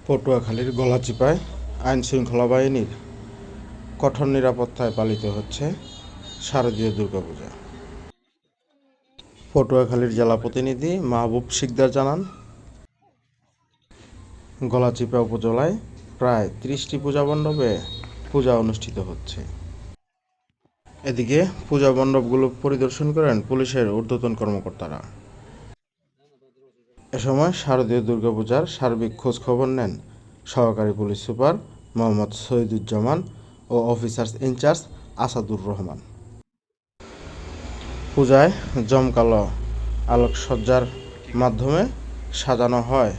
পটুয়াখালীর গলাচিপায় আইনশৃঙ্খলা বাহিনীর কঠোর নিরাপত্তায় পালিত হচ্ছে শারদীয় দুর্গাপূজা। পটুয়াখালীর জেলা প্রতিনিধি মাহবুব শিকদার জানান, গলাচিপা উপজেলায় প্রায় ৩০টি পূজা মণ্ডপে পূজা অনুষ্ঠিত হচ্ছে। এদিকে পূজা মণ্ডপগুলো পরিদর্শন করেন পুলিশের ঊর্ধ্বতন কর্মকর্তারা। এ সময় শারদীয় দুর্গাপূজার সার্বিক খোঁজ খবর নেন সহকারী পুলিশ সুপার মোহাম্মদ শহীদুজ্জামান ও অফিসার্স ইনচার্জ আসাদুর রহমান। পূজায় জমকালো আলোকসজ্জার মাধ্যমে সাজানো হয়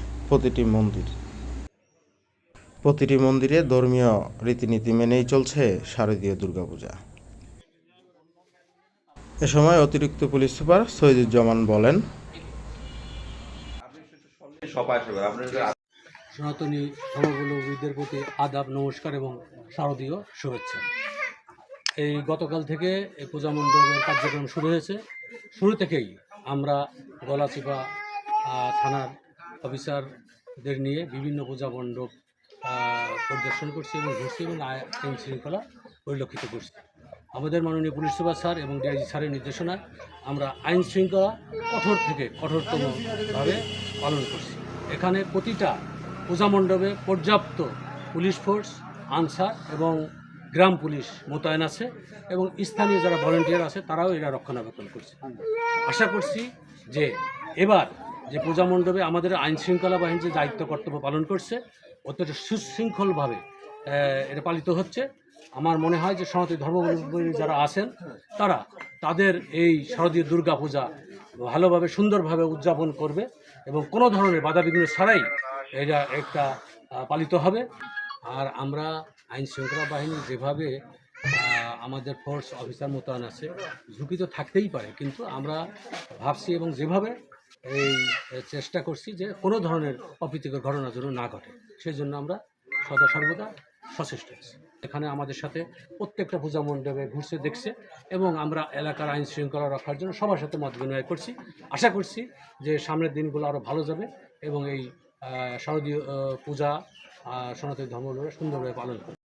প্রতিটি মন্দিরে ধর্মীয় রীতিনীতি মেনেই চলছে শারদীয় দুর্গাপূজা। এ সময় অতিরিক্ত পুলিশ সুপার শহীদুজ্জামান বলেন, সনাতনী ধর্মাবলম্বীদের প্রতি আদাব, নমস্কার এবং শারদীয় শুভেচ্ছা। এই গতকাল থেকে এই পূজা মণ্ডপের কার্যক্রম শুরু হয়েছে। শুরু থেকেই আমরা গলাচিপা থানার অফিসারদের নিয়ে বিভিন্ন পূজা মণ্ডপ পরিদর্শন করছি এবং ঘুরছি এবং আইন শৃঙ্খলা পরিলক্ষিত করছি। আমাদের মাননীয় পুলিশ সুপার স্যার এবং ডিআইজি স্যারের নির্দেশনায় আমরা আইন শৃঙ্খলা কঠোর থেকে কঠোরতমভাবে পালন করছি। এখানে প্রতিটা পূজা মণ্ডপে পর্যাপ্ত পুলিশ ফোর্স, আনসার এবং গ্রাম পুলিশ মোতায়েন আছে এবং স্থানীয় যারা ভলেন্টিয়ার আছে তারাও এরা রক্ষণাবেক্ষণ করছে। আশা করছি যে এবার যে পূজা মণ্ডপে আমাদের আইন শৃঙ্খলা বাহিনী যে দায়িত্ব কর্তব্য পালন করছে অত্যন্ত সুশৃঙ্খলভাবে এটা পালিত হচ্ছে। আমার মনে হয় যে সনাতনী ধর্মাবলম্বী যারা আছেন তারা তাদের এই শারদীয় দুর্গা পূজা ভালোভাবে সুন্দরভাবে উদযাপন করবে এবং কোনো ধরনের বাধাবিঘ্ন ছাড়াই এটা একটা পালিত হবে। আর আমরা আইন শৃঙ্খলা বাহিনী যেভাবে আমাদের ফোর্স অফিসার মোতায়েন আছে, ঝুঁকি তো থাকতেই পারে, কিন্তু আমরা ভাবছি এবং যেভাবে এই চেষ্টা করছি যে কোনো ধরনের অপ্রীতিকর ঘটনা যেন না ঘটে, সেই জন্য আমরা সদা সর্বদা সচেষ্ট আছি। এখানে আমাদের সাথে প্রত্যেকটা পূজা মণ্ডপে ঘুরছে, দেখছে এবং আমরা এলাকার আইন শৃঙ্খলা রক্ষার জন্য সবার সাথে মত বিনিময় করছি। আশা করছি যে সামনের দিনগুলো আরও ভালো যাবে এবং এই শারদীয় পূজা সনাতনী ধর্মাবলম্বীরা সুন্দরভাবে পালন করবে।